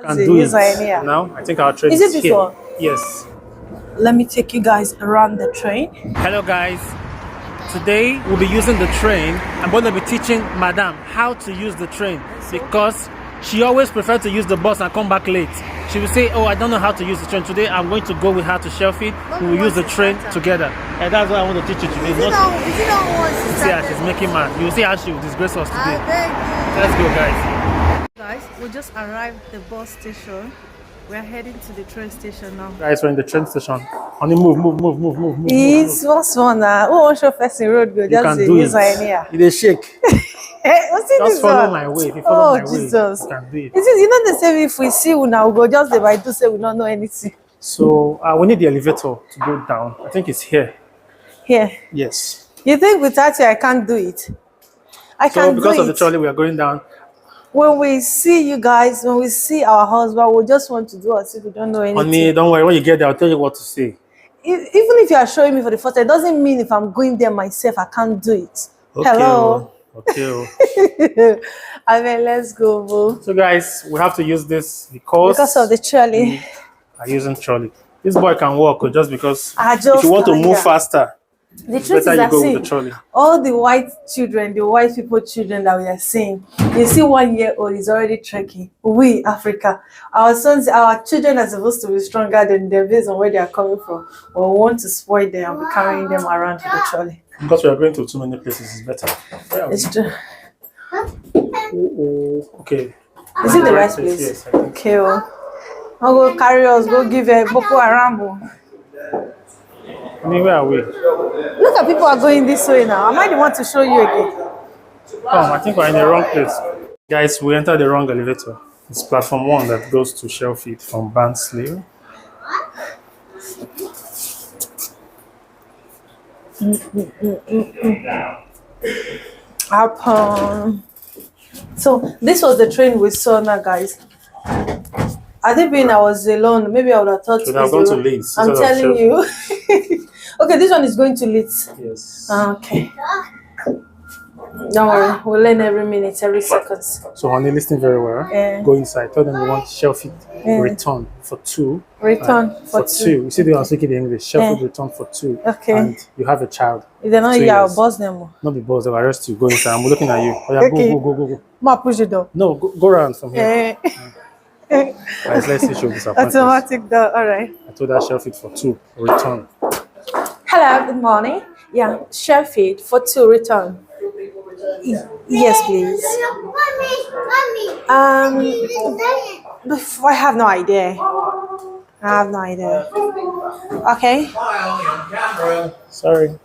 can do it. Now, I think our train is it this here. one? Yes. Let me take you guys around the train. Hello, guys. Today we'll be using the train. I'm going to be teaching Madame how to use the train because she always prefers to use the bus and come back late. She will say, "Oh, I don't know how to use the train." Today I'm going to go with her to Sheffield. We will use the train together. And that's what I want to teach you today. Is it not once you See how started? she's making mad. You'll see how she will disgrace us I today. beg you. Let's go, guys. Guys, we just arrived at the bus station. We're heading to the train station now. Guys, we're in the train station. Honey, move. It's what's one now? Who wants your first in road go? You can do it. You dey shake. What's in Just this follow one? my way. If you follow my way, Jesus. you can do it. You know the same if we see you now, we go just the by do say we don't know anything. So we need the elevator to go down. I think it's here. Here. Yes. You think without you I can't do it? I So can't do it. because of the trolley, we are going down. When we see you guys, when we see our husband, we just want to do as if we don't know anything. Honey, don't worry. When you get there, I'll tell you what to say. Even if you are showing me for the first time, it doesn't mean if I'm going there myself, I can't do it. Okay, Hello. Okay. I mean, let's go, boo. So guys, we have to use this because of the trolley. we are using trolley. This boy can walk just because I if just you want to like move that. faster, The it's truth better is, you I go see with the trolley. all the white children, the white people children that we are seeing. You see 1 year old is already trekking. We, Africa, our sons, our children are supposed to be stronger than them based on where they are coming from. But we want to spoil them and be carrying them around with the trolley. Because we are going to too many places, it's better. It's true. Okay. Is it the right place? Yes, I think. Okay, well, I'll go carry us, go give a Boko Haram. I mean, where are we? Look at people are going this way now. Am I the one to show you again? Oh, I think we're in the wrong place. Guys, we entered the wrong elevator. It's platform 1 that goes to Sheffield from Barnsley. So this was the train we saw now, guys. Had it been I was alone, maybe I would have thought. Should have gone to Leeds. I'm instead of telling you. Okay, this one is going to Leeds. Yes. Okay. Don't worry, we'll learn every minute, every second. So, honey, listen very well. Yeah. Go inside. Tell them we want Sheffield return for 2. Return For 2. You see, they are speaking the English. Sheffield return for 2. Okay. And you have a child. If they're not 2 here, I'll years. boss them. Not the boss, they'll arrest you. Go inside. I'm looking at you. Oh, yeah, Okay. go. Ma push the door. No, go around from here. Guys, let's see show disappointment. Automatic door, alright. I told her Sheffield for 2. Return. Hello, good morning. Yeah, Sheffield for 2 return. Yes, please. I have no idea. Okay. Sorry.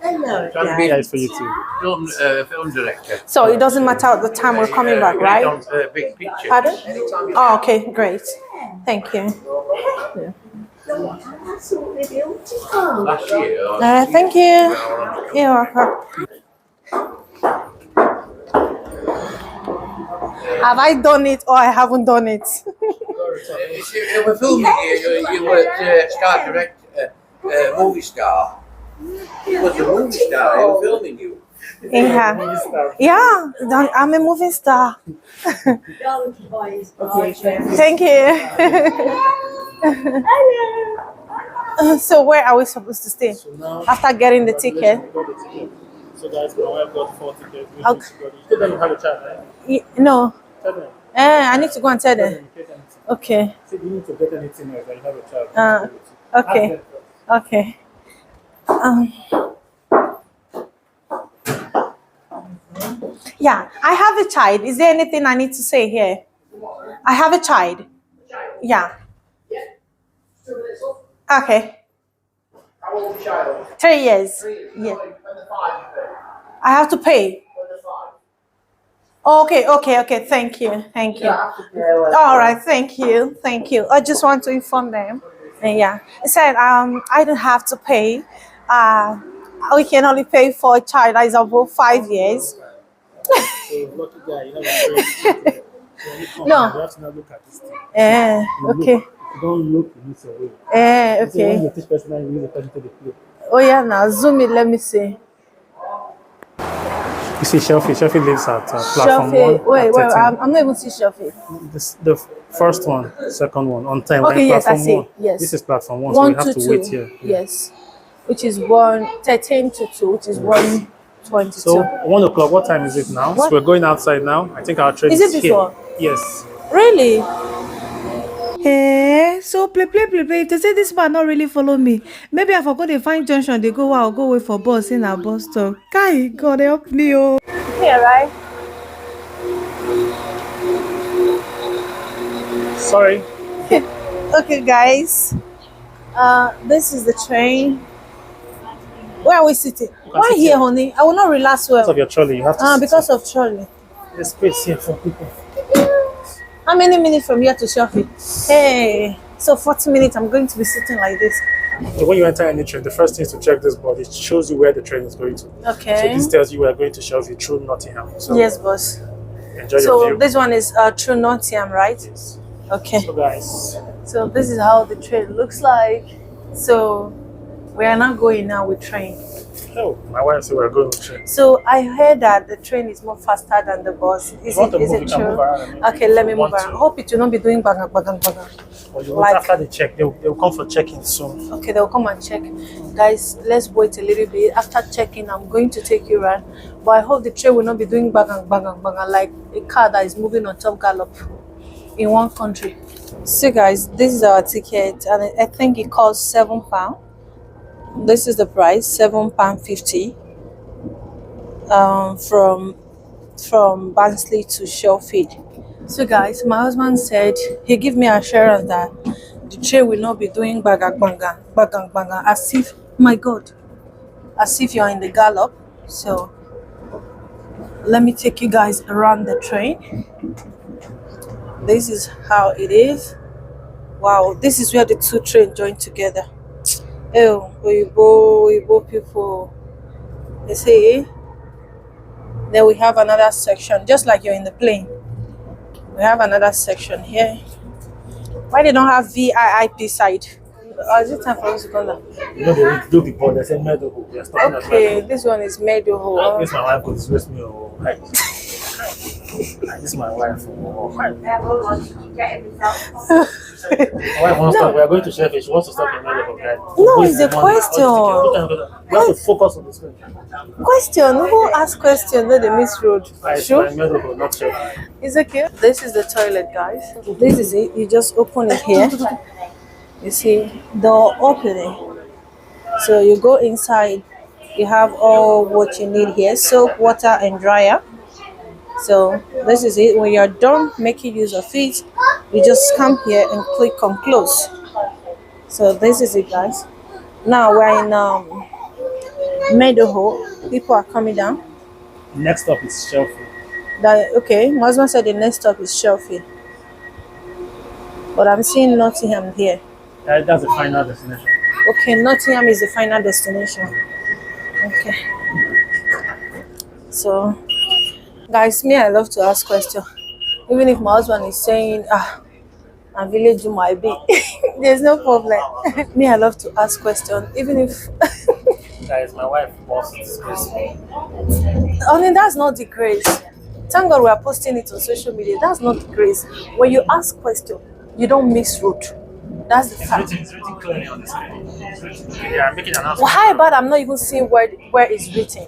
Hello. Yeah, it's for you too. Film director. So it doesn't matter at the time we're coming back, right? Big picture. Pardon? Oh, okay, great. Thank you. Absolutely beautiful. Last year. Thank you. You're welcome. Have I done it or I haven't done it? You were filming you were star director, movie star. You was a movie star, they were filming you. Yeah, I'm a movie star. Don't boys. Thank you. So where are we supposed to stay? After getting the ticket? So guys, my wife got 4 tickets. Okay. You told them you have a child, right? No. Tell them. I need to go and tell them. Okay. See, you need to get anything else that you have a child. Okay. Okay. Yeah, I have a child. Is there anything I need to say here? I have a child. Yeah. Okay. How old is the child? 3 years. Yeah. And the 5 you pay. I have to pay. And the 5. Okay. Thank you. All right. Thank you. I just want to inform them. Yeah. It said I don't have to pay. We can only pay for a child that is above 5 years. So, lucky guy, you have a friend. No. You have to now look at this thing. Okay. If you don't look, you miss your way. So when Okay. you teach person, you use the person to the play. Oh yeah, now zoom it. Let me see. You see Sheffield lives at platform 1. Sheffield. Wait. at 13. I'm not even see Sheffield. The First one, second one, on time. Okay, We're yes, I platform see. one. Yes. This is platform one, so we One have to to wait two. here. Yes. Which is 1:13 to 2, which is 1:22. So 1 o'clock. What time is it now? What? So we're going outside now. I think our train Is is it this here. one? Yes. Really? Hey, so play. If they say this man not really follow me, maybe I forgot they find junction. They go, wow, go wait for bus in our bus stop. Guy, God help me, oh. Here, right? Sorry. Okay, guys. This is the train. Where are we sitting? Why sit here, here. honey? I will not relax Because of well. your trolley, you have to. Because of trolley. There's space here for people. How many minutes from here to Sheffield? Hey, so 40 minutes. I'm going to be sitting like this. So when you enter any train, the first thing is to check this board. It shows you where the train is going to. So Okay. this tells you we are going to Shelby through Nottingham. So Yes, boss. enjoy your So view. this one is through Nottingham, right? Yes. Okay. So guys, So this is how the train looks like. So we are not going now with train. oh, my wife said we're going with train. So I heard that the train is more faster than the bus. Is you want it to is move, it you can true? move around and Okay, let me you move want around. to. Hope it will not be doing bang. Or you Like- after the check, they'll come for check-in soon. Okay, they'll come and check. Guys, let's wait a little bit. After checking, I'm going to take you around. But I hope the train will not be doing bang like a car that is moving on top gallop in one country. So guys, this is our ticket and I think it costs £7. This is the price, £7.50 from Barnsley to Sheffield. So guys, my husband said he gave me assurance that the train will not be doing banga as if, my God, as if you're in the gallop. So let me take you guys around the train. This is how it is. Wow, this is where the two trains join together. Oh, Weibo people. They say then we have another section, just like you're in the plane. We have another section here. Why they don't have VIIP side? Is it time for us to go now? You know, they do the board, they say medical. They're stopping at Okay, medical. this one is Meadow. This is my wife could disgrace me. Oh, hi. This is my wife. Oh, hi. My wife wants to. We are going to Sheffield. She wants to stop in medical, guys. No, it's a question. We have to focus on this one. Question. Who asked question? No, they miss road. It's Sure. my medical, not Sheffield. It's okay. This is the toilet, guys. This is it. You just open it here. You see, door opening. So you go inside. You have all what you need here: soap, water, and dryer. So this is it. When you're done making use of it, you just come here and click on close. So this is it, guys. Now we're in Meadow. People are coming down. Next stop is Sheffield. Okay, my husband said the next stop is Sheffield. But I'm seeing Nottingham here. That's the final destination. Okay, Nottingham is the final destination. Okay. So, guys, me, I love to ask questions. Even if my husband is saying, a village you might be, there's no problem. Me, I love to ask questions. Even if, Guys, my wife wants to disgrace me. I mean, that's not the grace. Thank God we are posting it on social media. That's not the grace. When you ask questions, you don't miss route. That's the fact. It's written clearly on the screen. Yeah, I'm making an announcement. Well, how about I'm not even seeing where it's written?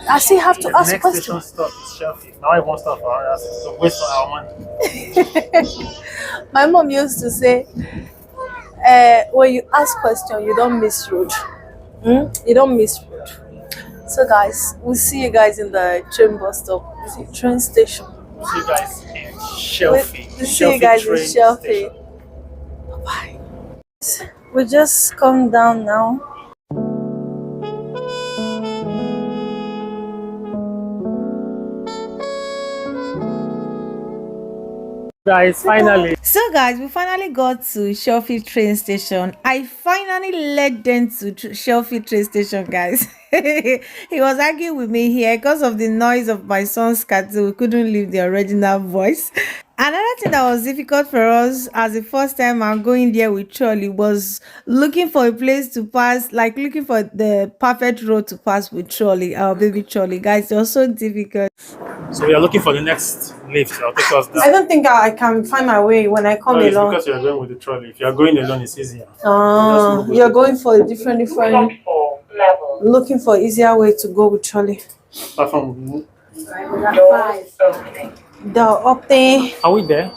I still have to The ask next questions. station stop is Sheffield. Now I won't stop for us. It's a waste of our money. My mom used to say, when you ask questions, you don't miss road. You don't miss road. So guys, we'll see you guys in the train bus stop, the train station. See you guys in Sheffield. We'll see you guys in train Sheffield. station. Bye. We just come down now. Guys, finally. So guys, we finally got to Sheffield train station. I finally led them to Sheffield train station, guys. He was arguing with me here because of the noise of my son's cartoon. We couldn't leave the original voice. Another thing that was difficult for us as the first time I'm going there with Charlie was looking for a place to pass, like looking for the perfect road to pass with Charlie, our baby Charlie. Guys, it was so difficult. So we are looking for the next lift. I'll take us I down. don't think I can find my way when I come No, it's along. because you are going with the trolley. If you are going alone, it's easier. You're going for a different. Looking for easier way to go with trolley. Apart from, The up there. are we there?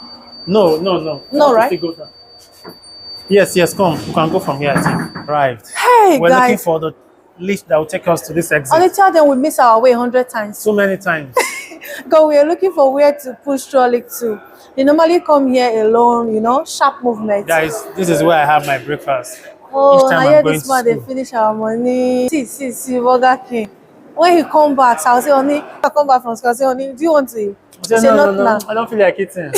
No. No, right? Go from- Yes, come. We can go from here, I think. Right. Hey We're looking guys, for the lift that will take us to this exit. only tell them we miss our way 100 times. So many times. Because we are looking for where to push trolley to. You normally come here alone, you know, sharp movement. Guys, this is where I have my breakfast. Oh, Each time now I'm here going this to man they school. finish our money. See, Burger King. When he come back, I'll say, honey, I come back from school, I'll say, honey, do you want to eat? I said, He say, no, not now. I don't feel like eating.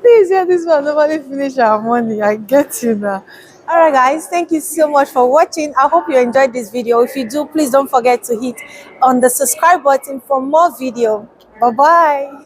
Please, yeah, this one nobody finish our money. I get you now. Alright guys, thank you so much for watching. I hope you enjoyed this video. If you do, please don't forget to hit on the subscribe button for more video. Bye bye.